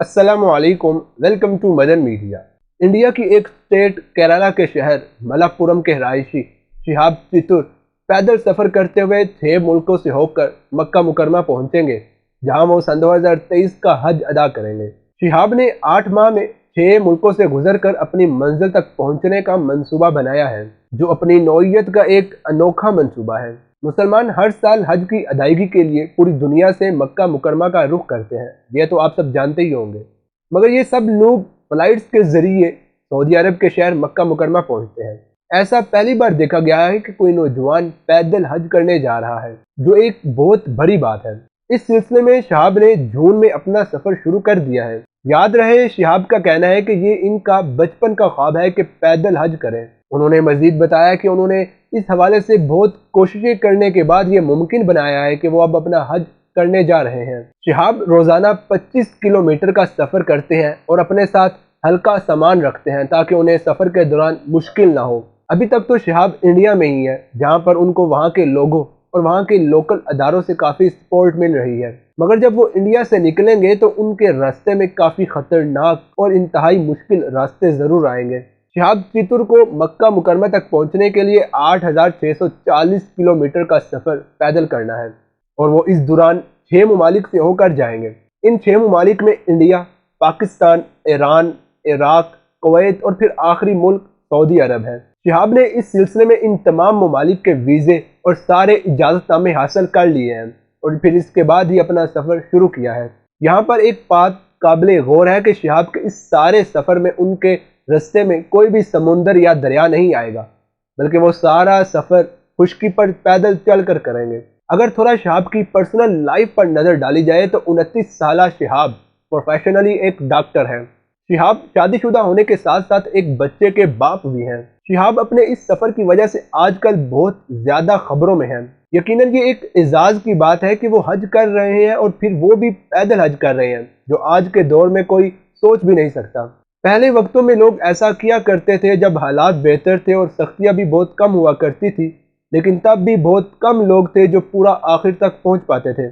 अस्सलामु अलैकुम, welcome to Madan media. India की एक स्टेट केरला के शहर मलप्पुरम के रहायशी शिहाब चित्तूर पैदल सफ़र करते हुए 6 मुल्कों से होकर मक्का मुकरमा पहुंचेंगे, जहां वो सन 2023 का हज अदा करेंगे। शिहाब ने 8 माह में 6 मुल्कों से गुजरकर अपनी मंजिल तक पहुंचने का मंसूबा बनाया है, जो अपनी नौइयत का एक अनोखा मंसूबा है। मुसलमान हर साल हज की अदायगी के लिए पूरी दुनिया से मक्का मुकरमा का रुख करते हैं, यह तो आप सब जानते ही होंगे। मगर ये सब लोग फ्लाइट्स के जरिए सऊदी अरब के शहर मक्का मुकरमा पहुंचते हैं। ऐसा पहली बार देखा गया है कि कोई नौजवान पैदल हज करने जा रहा है, जो एक बहुत बड़ी बात है। इस सिलसिले में शहाब ने जून में अपना सफर शुरू कर दिया है। याद रहे, शहाब का कहना है कि ये इनका बचपन का ख्वाब है कि पैदल हज करें। उन्होंने मजीद बताया कि उन्होंने इस हवाले से बहुत कोशिशें करने के बाद ये मुमकिन बनाया है कि वो अब अपना हज करने जा रहे हैं। शहाब रोज़ाना 25 किलोमीटर का सफ़र करते हैं और अपने साथ हल्का सामान रखते हैं ताकि उन्हें सफ़र के दौरान मुश्किल ना हो। अभी तक तो शहाब इंडिया में ही है, जहाँ पर उनको वहाँ के लोगों और वहाँ के लोकल अदारों से काफ़ी सपोर्ट मिल रही है। मगर जब वो इंडिया से निकलेंगे तो उनके रास्ते में काफ़ी ख़तरनाक और इंतहाई मुश्किल रास्ते ज़रूर आएंगे। शिहाब चित्तूर को मक्का मुकरमा तक पहुंचने के लिए 8,640 किलोमीटर का सफ़र पैदल करना है और वो इस दौरान 6 ममालिक से होकर जाएंगे। इन 6 ममालिक में India, Pakistan, Iran, Iraq, Kuwait और फिर आखिरी मुल्क सऊदी अरब है। शिहाब ने इस सिलसिले में इन तमाम ममालिक के वीज़े और सारे इजाज़तनामे हासिल कर लिए हैं और फिर इसके बाद ही अपना सफ़र शुरू किया है। यहाँ पर एक बात काबिल गौर है कि शिहाब के इस सारे सफ़र में उनके रास्ते में कोई भी समुंदर या दरिया नहीं आएगा, बल्कि वो सारा सफ़र खुश्की पर पैदल चल कर करेंगे। अगर थोड़ा शहाब की पर्सनल लाइफ पर नज़र डाली जाए तो 29 साल शहाब प्रोफेशनली एक डॉक्टर हैं। शहाब शादीशुदा होने के साथ साथ एक बच्चे के बाप भी हैं। शहाब अपने इस सफ़र की वजह से आजकल बहुत ज़्यादा खबरों में हैं। यकीनन ये एक एजाज़ की बात है कि वो हज कर रहे हैं और फिर वो भी पैदल हज कर रहे हैं, जो आज के दौर में कोई सोच भी नहीं सकता। पहले वक्तों में लोग ऐसा किया करते थे जब हालात बेहतर थे और सख्तियाँ भी बहुत कम हुआ करती थी, लेकिन तब भी बहुत कम लोग थे जो पूरा आखिर तक पहुंच पाते थे।